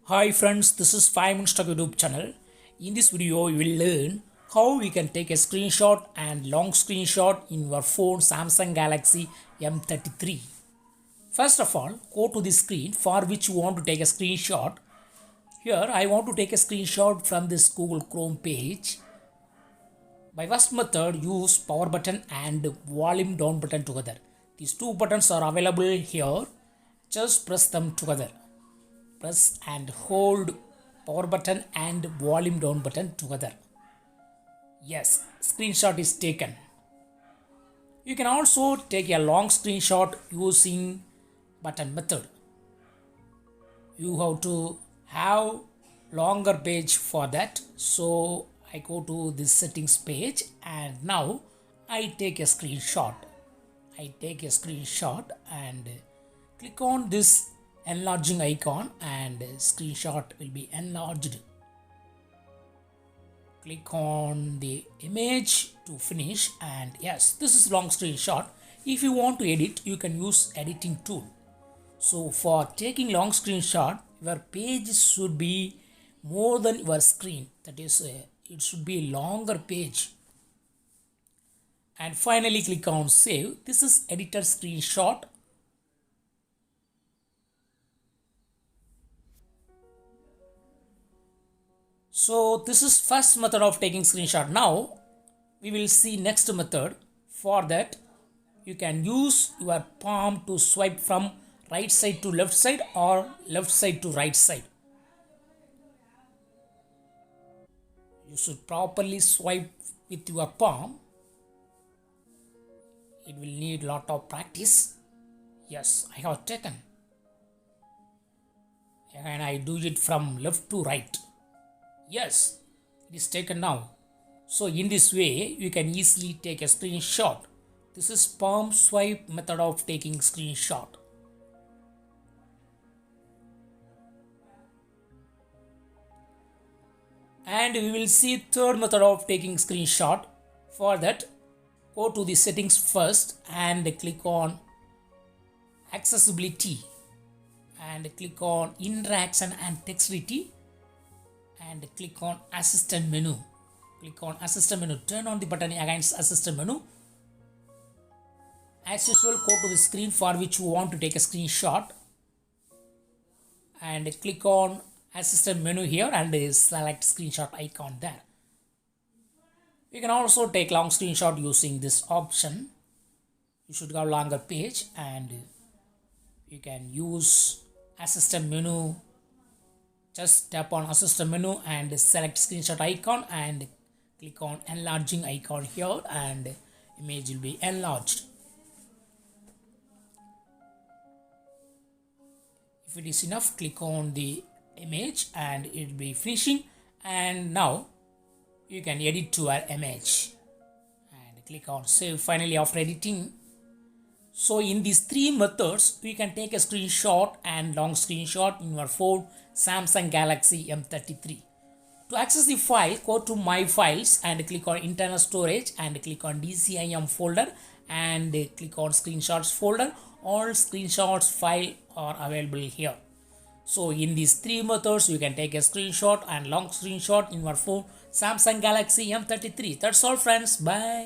Hi friends, this is 5 Minutes Tech YouTube channel. In this video, you will learn how we can take a screenshot and long screenshot in your phone Samsung Galaxy M33. First of all, go to the screen for which you want to take a screenshot. Here, I want to take a screenshot from this Google Chrome page. By first method, use power button and volume down button together. These two buttons are available here. Just press them together. Press and hold power button and volume down button together. Yes, screenshot is taken. You can also take a long screenshot using button method. You have to have longer page for that. So I go to this settings page and now I take a screenshot. I take a screenshot and click on this enlarging icon and screenshot will be enlarged. Click on the image to finish and yes, this is long screenshot. If you want to edit, you can use editing tool. So for taking long screenshot, your page should be more than your screen. That is, it should be a longer page. And finally click on save. This is editor screenshot. So this is first method of taking screenshot. Now we will see next method. For that you can use your palm to swipe from right side to left side or left side to right side. You should properly swipe with your palm. It will need lot of practice. Yes, I have taken. And I do it from left to right. Yes, it is taken now. So in this way, you can easily take a screenshot. This is palm swipe method of taking screenshot. And we will see third method of taking screenshot. For that, go to the settings first and click on accessibility and click on interaction and texturity and click on assistant menu. Click on assistant menu. Turn on the button against assistant menu. As usual, go to the screen for which you want to take a screenshot and click on assistant menu here and select screenshot icon there. You can also take long screenshot using this option. You should have longer page and you can use assistant menu. Just tap on assistant menu and select screenshot icon and click on enlarging icon here and image will be enlarged. If it is enough, click on the image and it will be finishing. And now you can edit to our image and click on save. Finally, after editing, so in these three methods, we can take a screenshot and long screenshot in your phone Samsung Galaxy M33. To access the file, go to My Files and click on Internal Storage and click on DCIM folder and click on Screenshots folder. All screenshots file are available here. So in these three methods, you can take a screenshot and long screenshot in your phone Samsung Galaxy M33. That's all friends. Bye.